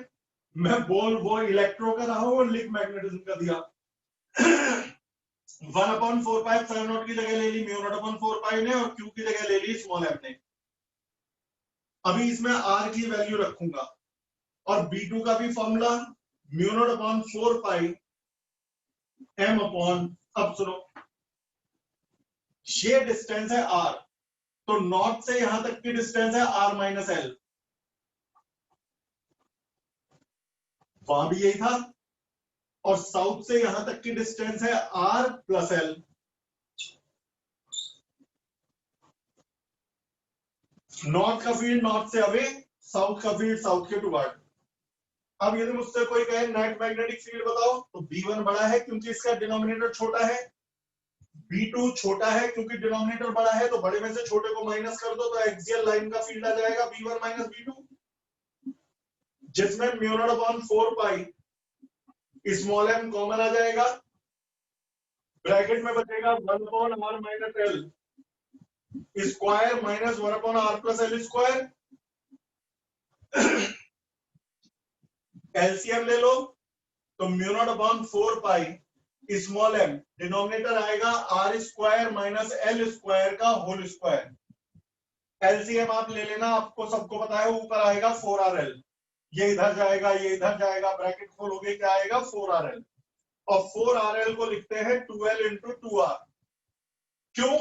मैं बोल वो इलेक्ट्रो का रहा हूं और लिख मैग्नेटिज्म का दिया। 1/4 पाई एप्सिलॉन नॉट की जगह ले ली μ0/4 पाई ने और Q की जगह ले ली स्मॉल m ने। अभी इसमें R की वैल्यू रखूंगा और B2 का भी फॉर्मूला μ0/4 पाई m अपॉन, अब सुनो, ये डिस्टेंस है R, तो नॉर्थ से यहां तक की डिस्टेंस है R माइनस L, वहां भी यही था, और साउथ से यहां तक की डिस्टेंस है R प्लस L। नॉर्थ का फील्ड नॉर्थ से अवे, साउथ का फील्ड साउथ के टुवर्ड। अब यदि मुझसे कोई कहे नेट मैग्नेटिक फील्ड बताओ, तो B1 बड़ा है क्योंकि इसका डिनोमिनेटर छोटा है, B2 छोटा है क्योंकि डिनोमिनेटर बड़ा है, तो बड़े में से छोटे को माइनस कर दो तो एक्सियल लाइन का फील्ड आ जाएगा B1 माइनस B2, जिसमें μ0/4 पाई स्मॉल m कॉमन आ जाएगा, ब्रैकेट में बचेगा 1/r minus L square minus 1/r plus L square. LCM ले लो तो μ0/4 पाई स्मॉल m, डिनोमिनेटर आएगा R square minus L square का होल स्क्वायर। एलसीएम आप ले लेना, आपको सबको पता है, ऊपर आएगा 4RL, ये इधर जाएगा ये इधर जाएगा, ब्रैकेट खोलोगे क्या आएगा 4RL, और 4RL को लिखते हैं 2L इंटू 2R। क्यों?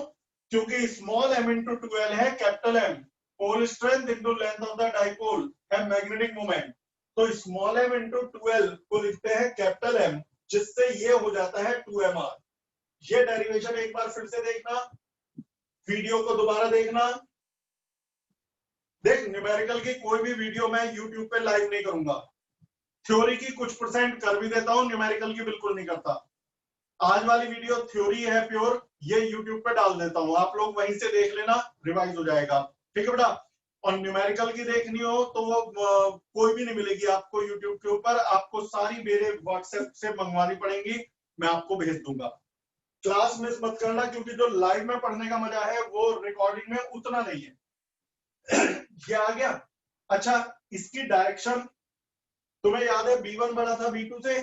क्योंकि स्मॉल m इंटू 2L है capital M, pole strength into length of the dipole है मैग्नेटिक मोमेंट, तो स्मॉल m इंटू 2L को लिखते हैं कैपिटल M, जिससे ये हो जाता है 2mR। ये डेरिवेशन एक बार फिर से देखना, वीडियो को दोबारा देखना, देख न्यूमेरिकल की कोई भी वीडियो मैं यूट्यूब पे लाइव नहीं करूंगा, थ्योरी की कुछ % कर भी देता हूं, न्यूमेरिकल की बिल्कुल नहीं करता। आज वाली वीडियो थ्योरी है प्योर, ये यूट्यूब पे डाल देता हूं, आप लोग वहीं से देख लेना, रिवाइज हो जाएगा, ठीक है बेटा। और न्यूमेरिकल की देखनी हो तो वो कोई भी नहीं मिलेगी आपको यूट्यूब के ऊपर, आपको सारी मेरे व्हाट्सएप से मंगवानी पड़ेंगी, मैं आपको भेज दूंगा। क्लास मिस मत करना, क्योंकि जो लाइव में पढ़ने का मजा है वो रिकॉर्डिंग में उतना नहीं है। ये आ गया। अच्छा, इसकी डायरेक्शन तुम्हें याद है, B1 बड़ा था B2 से,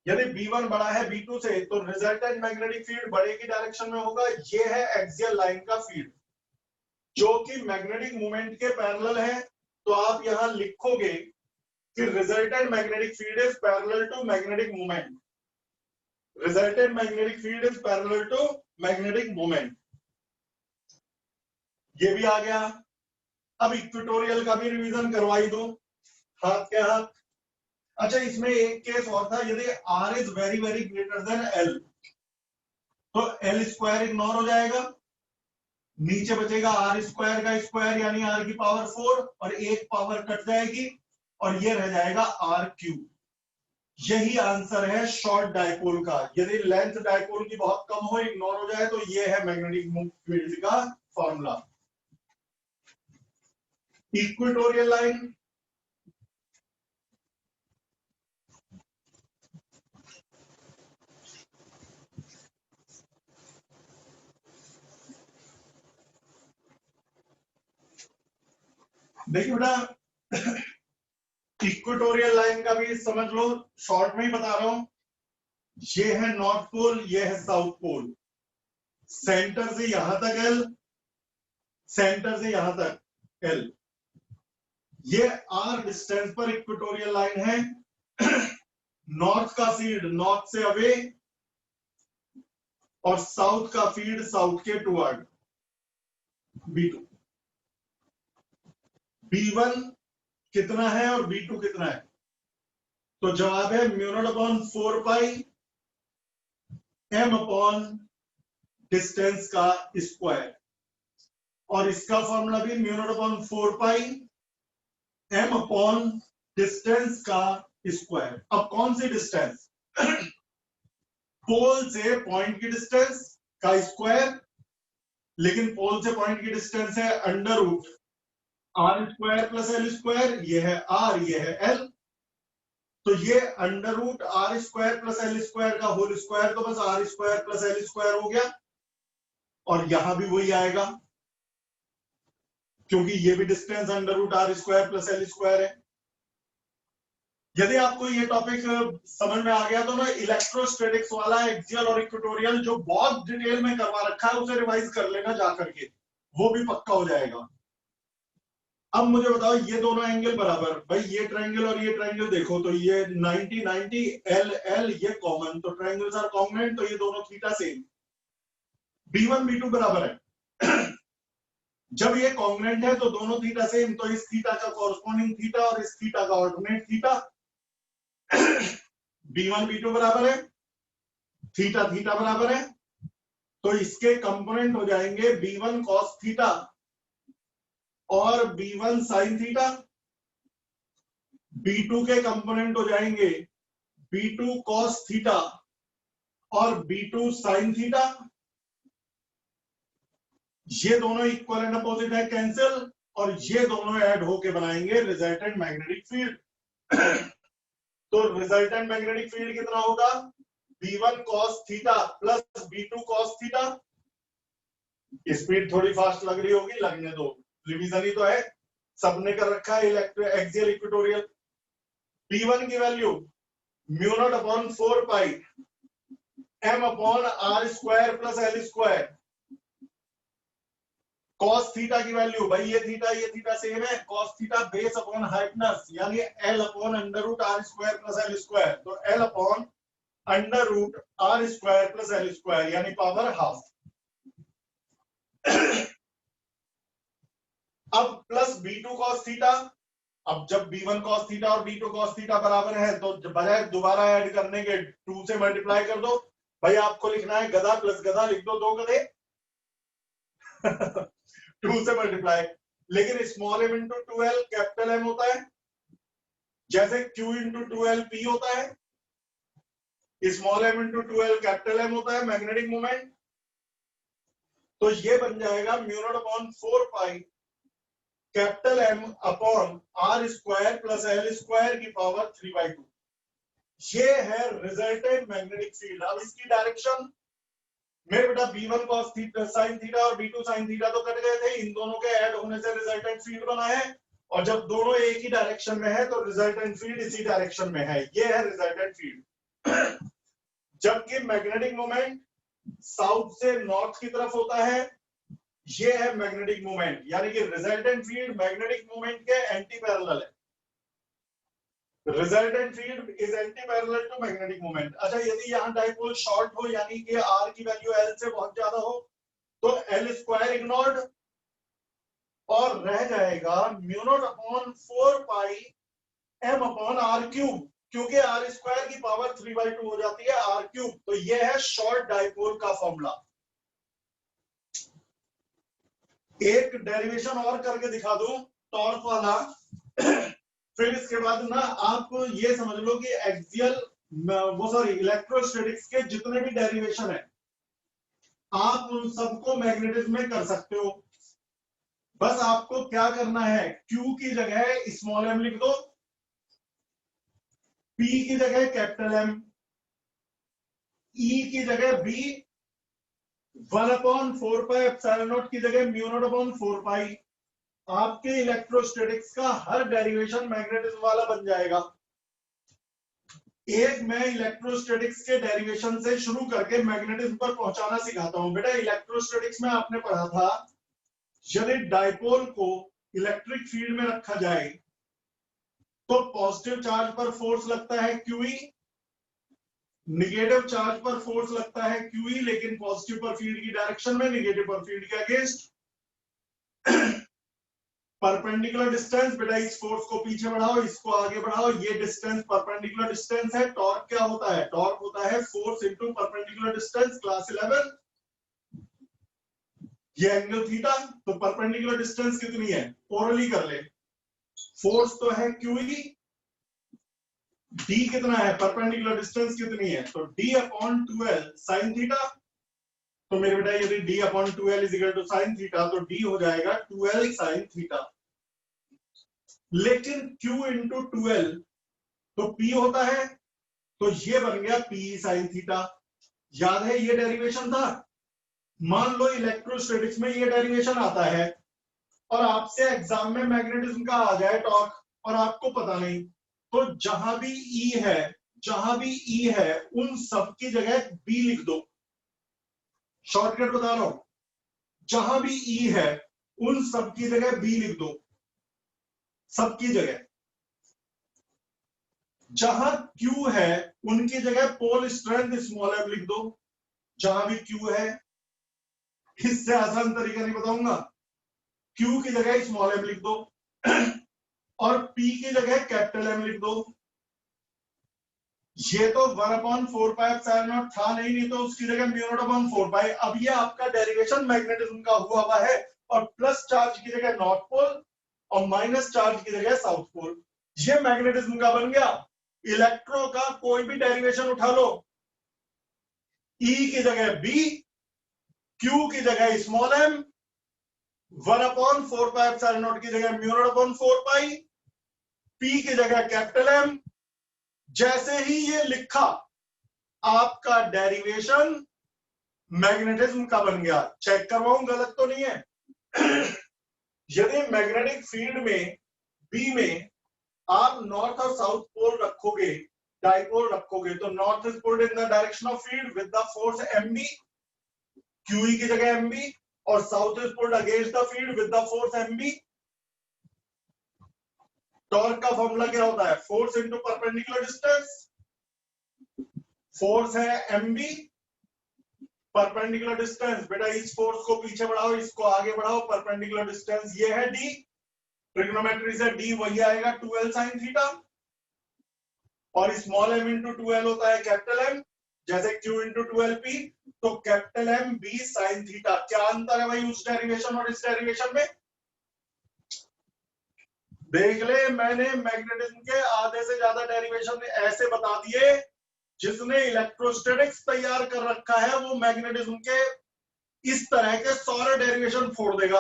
यदि B1 बड़ा है B2 से तो रिजल्टेंट मैग्नेटिक फील्ड बड़े की डायरेक्शन में होगा। ये है एक्सियल लाइन का फील्ड जो कि मैग्नेटिक मोमेंट के पैरेलल है, तो आप यहां लिखोगे कि resultant magnetic field is parallel to magnetic moment, resultant magnetic field is parallel to magnetic moment. ये भी आ गया। अब इक्वेटोरियल का भी रिवीजन करवाई दो, हाथ के हाथ। अच्छा, इसमें एक केस और था, यदि R is very very greater than L तो L स्क्वायर इग्नोर हो जाएगा, नीचे बचेगा R स्क्वायर का स्क्वायर यानी R की पावर 4 और एक पावर कट जाएगी और ये रह जाएगा R3। यही आंसर है शॉर्ट डायपोल का। यदि लेंथ डायपोल की बहुत कम हो, इग्नोर हो जाए, तो ये है मैग्नेटिक फील्ड का फॉर्मूला। इक्वेटोरियल लाइन, देखिए बेटा, इक्वेटोरियल लाइन का भी समझ लो, शॉर्ट में ही बता रहा हूं। ये है नॉर्थ पोल, ये है साउथ पोल, सेंटर से यहां तक L, सेंटर से यहां तक L, ये R डिस्टेंस पर इक्वेटोरियल लाइन है। नॉर्थ का फील्ड नॉर्थ से अवे और साउथ का फील्ड साउथ के टुवर्ड B2। B1 कितना है और B2 कितना है, तो जवाब है μ0/4 पाई m अपॉन डिस्टेंस का स्क्वायर, और इसका फॉर्मूला भी μ0/4 पाई m अपॉन डिस्टेंस का स्क्वायर। अब कौन सी डिस्टेंस? पोल से पॉइंट की डिस्टेंस का स्क्वायर, लेकिन पोल से पॉइंट की डिस्टेंस है under root R square plus L square, ये है R, ये है L, तो ये under root R square plus L square का होल स्क्वायर, तो बस R square plus L square हो गया, और यहां भी वही आएगा क्योंकि ये भी distance under root R square plus L square है। यदि आपको ये टॉपिक समझ में आ गया तो ना इलेक्ट्रोस्टैटिक्स वाला एक्सियल और इक्वेटोरियल जो बहुत डिटेल में करवा रखा है उसे रिवाइज कर लेना जाकर के, वो भी पक्का हो जाएगा। अब मुझे बताओ, ये दोनों एंगल बराबर, भाई ये ट्रायंगल और ये ट्रायंगल देखो तो ये 90 90 L L ये कॉमन, तो ट्रायंगल्स आर कॉन्ग्रुएंट, तो ये दोनों थीटा सेम, B1 B2 बराबर है। जब ये कॉन्ग्रुएंट है तो दोनों थीटा सेम, तो इस थीटा का कॉरस्पॉन्डिंग थीटा और इस थीटा का ऑल्टरनेट थीटा। B1 B2 बराबर है, थीटा थीटा बराबर है, तो इसके कंपोनेंट हो जाएंगे B1 cos थीटा और B1 sin थीटा। B2 के कंपोनेंट हो जाएंगे B2 cos थीटा और B2 sin थीटा। ये दोनों इक्वल एंड अपोजिट है, कैंसिल, और ये दोनों ऐड होके बनाएंगे रिजल्टेंट मैग्नेटिक फील्ड। तो रिजल्टेंट मैग्नेटिक फील्ड कितना होगा? B1 cos theta plus B2 cos theta. Speed थोड़ी फास्ट लग रही होगी, लगने दो, रिवीजन ही तो है, सबने कर रखा है एक्सियल इक्वेटोरियल। B1 की value μ0/4 pi m upon R square plus L square. cos theta की वैल्यू, भाई ये थीटा सेम है, cos theta base upon heightness यानी L upon under root R square plus L square, तो L upon under root R square plus L square यानी पावर हाफ। अब प्लस B2 cos थीटा, अब जब B1 cos थीटा और B2 cos थीटा बराबर है तो बजाय दोबारा ऐड करने के 2 से मल्टीप्लाई कर दो। भाई आपको लिखना है गधा प्लस गधा, लिख दो 2 गधे। 2 से मल्टीप्लाई, लेकिन small m into 2l capital M होता है, जैसे q इंटू 2l p होता है, small m into 2l capital M होता है मैग्नेटिक मोमेंट। तो ये बन जाएगा mu naught upon 4 pi capital M upon r square plus l square की पावर 3/2। ये है रिजल्टेंट मैग्नेटिक फील्ड। अब इसकी डायरेक्शन, मेरे बेटा b1 cos theta sin theta और b2 sin थीटा तो कट गए थे, इन दोनों के ऐड होने से रिजल्टेंट फील्ड बना है, और जब दोनों एक ही डायरेक्शन में है तो रिजल्टेंट फील्ड इसी डायरेक्शन में है। ये है रिजल्टेंट फील्ड। जबकि मैग्नेटिक मोमेंट साउथ से नॉर्थ की तरफ होता है, ये है मैग्नेटिक मोमेंट, यानी कि रिजल्टेंट फील्ड मैग्नेटिक मोमेंट के एंटी पैरेलल है। Resultant field is anti parallel to magnetic moment. अच्छा, यदि यहाँ डाइपोल शॉर्ट हो, यानी कि r की वैल्यू l से बहुत ज्यादा हो, तो l स्क्वायर इग्नोर्ड और रह जाएगा म्यू नॉट अपॉन 4 पाई m अपॉन r क्यूब, क्योंकि r स्क्वायर की पावर 3/2 हो जाती है r क्यूब। तो ये है शॉर्ट डाइपोल का फॉर्मूला। एक डेरिवेशन और करके दिखा दूं टॉर्क वाला, फिर इसके बाद ना आप ये समझ लो कि एक्सियल इलेक्ट्रोस्टैटिक्स के जितने भी डेरिवेशन है आप उन सबको मैग्नेटिज्म में कर सकते हो। बस आपको क्या करना है, Q की जगह स्मॉल m लिख दो, P की जगह कैपिटल M, E की जगह B, 1/4 पाई एप्सिलॉन नॉट की जगह म्यू नॉट अपॉन 4 पाई। आपके इलेक्ट्रोस्टैटिक्स का हर डेरिवेशन मैग्नेटिज्म वाला बन जाएगा। एक मैं इलेक्ट्रोस्टैटिक्स के डेरिवेशन से शुरू करके मैग्नेटिज्म पर पहुंचाना सिखाता हूं। बेटा इलेक्ट्रोस्टैटिक्स में आपने पढ़ा था, यदि डाइपोल को इलेक्ट्रिक फील्ड में रखा जाए तो पॉजिटिव चार्ज पर फोर्स लगता है QE, निगेटिव चार्ज पर फोर्स लगता है QE, लेकिन पॉजिटिव पर फील्ड की डायरेक्शन में, निगेटिव पर फील्ड के अगेंस्ट। परपेंडिकुलर डिस्टेंस, बेटा इस फोर्स को पीछे बढ़ाओ, इसको आगे बढ़ाओ, ये डिस्टेंस परपेंडिकुलर डिस्टेंस है। टॉर्क क्या होता है, टॉर्क होता है force into perpendicular distance, class 11। ये एंगल थीटा, तो परपेंडिकुलर डिस्टेंस कितनी है, ओरली कर ले। फोर्स तो है QE, d कितना है, परपेंडिकुलर डिस्टेंस कितनी है, तो d upon 2l sine theta. तो मेरे बेटा यदि d upon 2l is equal to sine theta, तो d हो जाएगा 2l साइन थीटा। लेकिन Q इंटू 2l तो P होता है, तो ये बन गया P साइन थीटा। याद है ये डेरिवेशन था। मान लो इलेक्ट्रोस्टैटिक्स में ये डेरिवेशन आता है और आपसे एग्जाम में मैग्नेटिज्म का आ जाए टॉर्क और आपको पता नहीं, तो जहां भी E है, जहां भी E है उन सब की जगह B लिख दो। शॉर्टकट बता रहा हूं, जहां भी E है उन सब की जगह B लिख दो, सबकी जगह। जहां Q है उनकी जगह पोल स्ट्रेंथ स्मॉल m लिख दो, जहां भी Q है। इससे आसान तरीका नहीं बताऊंगा। Q की जगह स्मॉल m लिख दो और P की जगह कैपिटल M लिख दो। ये तो 1/4 पाई एप्सिलॉन नॉट था नहीं तो उसकी जगह म्यू नॉट अपॉन 4 पाई। अब ये आपका डेरिवेशन मैग्नेटिज्म का हुआ है, और प्लस चार्ज की जगह नॉर्थ पोल और माइनस चार्ज की जगह साउथ पोल। ये मैग्नेटिज्म का बन गया। इलेक्ट्रो का कोई भी डेरिवेशन उठा लो, E की जगह B, Q की जगह small m, 1/4 pi epsilon not की जगह म्यू नॉट अपॉन 4 पाई, P की जगह कैपिटल M। जैसे ही ये लिखा, आपका डेरिवेशन मैग्नेटिज्म का बन गया। चेक करवाऊं गलत तो नहीं है। यदि मैग्नेटिक फील्ड में B में आप नॉर्थ और साउथ पोल रखोगे, डाइपोल रखोगे, तो north is pulled in the direction of field with the force mb, QE की जगह mb, और south is pulled against the field with the force mb। Torque का फॉर्मूला क्या होता है, force into perpendicular distance. Force है mb, परपेंडिकुलर डिस्टेंस, बेटा इस फोर्स को पीछे बढ़ाओ, इसको आगे बढ़ाओ, परपेंडिकुलर डिस्टेंस ये है d। ट्रिग्नोमेट्री से d वही आएगा 2l साइन थीटा, और स्मॉल m इंटू 2l होता है कैपिटल M, जैसे Q इंटू 2lp। तो capital M B sine theta. क्या अंतर है भाई उस डेरिवेशन और इस डेरिवेशन में, देख ले, मैंने मैग्नेटिज्म के आधे से ज्यादा डेरिवेशन ऐसे बता दिए। जिसने इलेक्ट्रोस्टैटिक्स तैयार कर रखा है वो मैग्नेटिज्म के इस तरह के सारे डेरिवेशन फोड़ देगा,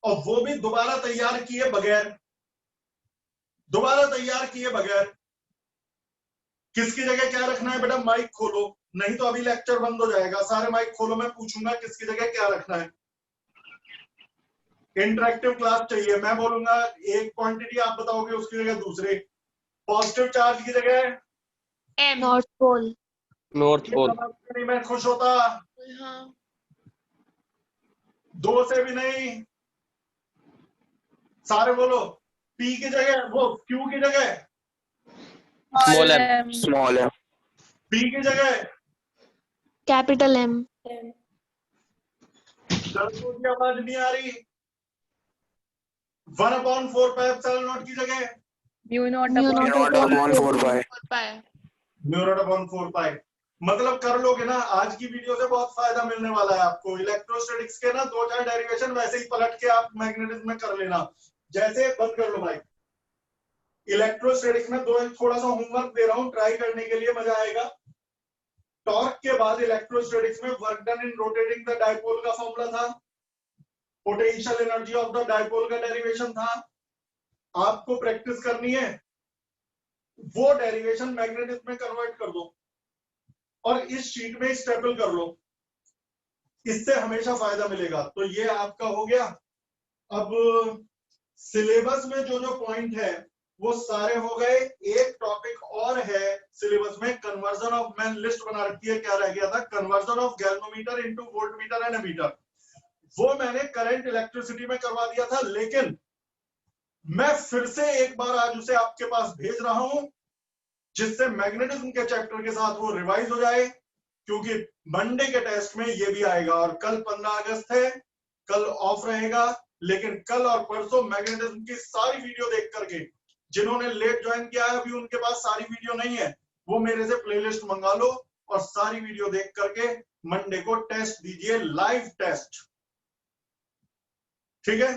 और वो भी दोबारा तैयार किए बगैर, दोबारा तैयार किए बगैर। किसकी जगह क्या रखना है बेटा? माइक खोलो, नहीं तो अभी लेक्चर बंद हो जाएगा। सारे माइक खोलो, मैं पूछूंगा किसकी जगह क्या रखना है। इंटरेक्टिव क्लास चाहिए, मैं बोलूंगा एक क्वांटिटी, आप बताओगे उसकी जगह दूसरे। पॉजिटिव चार्ज की जगह M, north pole. North pole. नहीं, मैं खुश होता। हाँ। 2 से भी नहीं, सारे बोलो। पी की जगह, वो क्यू की जगह, small M. Small M. P की जगह कैपिटल एम। लड़कों की आवाज नहीं आ रही। 1/4 पाई एप्सिलॉन नॉट की जगह mu naught mu naught upon 4 पाई। म्यू नॉट अपॉन 4 पाई। मतलब कर लोगे ना, आज की वीडियो से बहुत फायदा मिलने वाला है आपको। इलेक्ट्रोस्टैटिक्स के ना 2-4 डेरिवेशन वैसे ही पलट के आप मैग्नेटिज्म में कर लेना। जैसे बंद कर लो भाई। इलेक्ट्रोस्टैटिक्स में थोड़ा सा होमवर्क दे रहा हूं, ट्राई करने के लिए, मजा आएगा। टॉर्क के बाद इलेक्ट्रोस्टैटिक्स में work done in rotating the dipole का फॉर्मूला था, potential energy of the dipole का डेरिवेशन था। आपको प्रैक्टिस करनी है, वो डेरिवेशन मैग्नेटिज्म में कन्वर्ट कर दो और इस शीट में स्टेपल कर लो। इससे हमेशा फायदा मिलेगा। तो ये आपका हो गया। अब सिलेबस में जो जो पॉइंट है वो सारे हो गए। एक टॉपिक और है सिलेबस में, कन्वर्जन ऑफ, मैं लिस्ट बना रखी है, क्या रह गया था, conversion of galvanometer into voltmeter and ammeter. वो मैंने करंट इलेक्ट्रिसिटी में करवा दिया था, लेकिन मैं फिर से एक बार आज उसे आपके पास भेज रहा हूं, जिससे मैग्नेटिज्म के चैप्टर के साथ वो रिवाइज हो जाए, क्योंकि मंडे के टेस्ट में ये भी आएगा। और कल 15 अगस्त है, कल ऑफ रहेगा, लेकिन कल और परसों मैग्नेटिज्म की सारी वीडियो देख करके, जिन्होंने लेट ज्वाइन किया है अभी उनके पास सारी वीडियो नहीं है, वो मेरे से प्लेलिस्ट मंगा लो और सारी वीडियो देख करके मंडे को टेस्ट दीजिए, लाइव टेस्ट। ठीक है?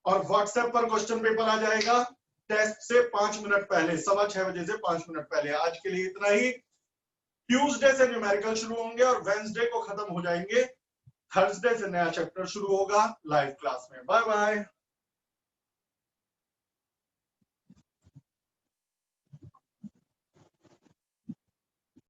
और व्हाट्सएप पर क्वेश्चन पेपर आ जाएगा टेस्ट से 5 मिनट पहले, 6:15 बजे से 5 मिनट पहले। आज के लिए इतना ही। ट्यूसडे से न्यूमेरिकल शुरू होंगे और वेडनेसडे को खत्म हो जाएंगे। थर्सडे से नया चैप्टर शुरू होगा लाइव क्लास में। Bye bye.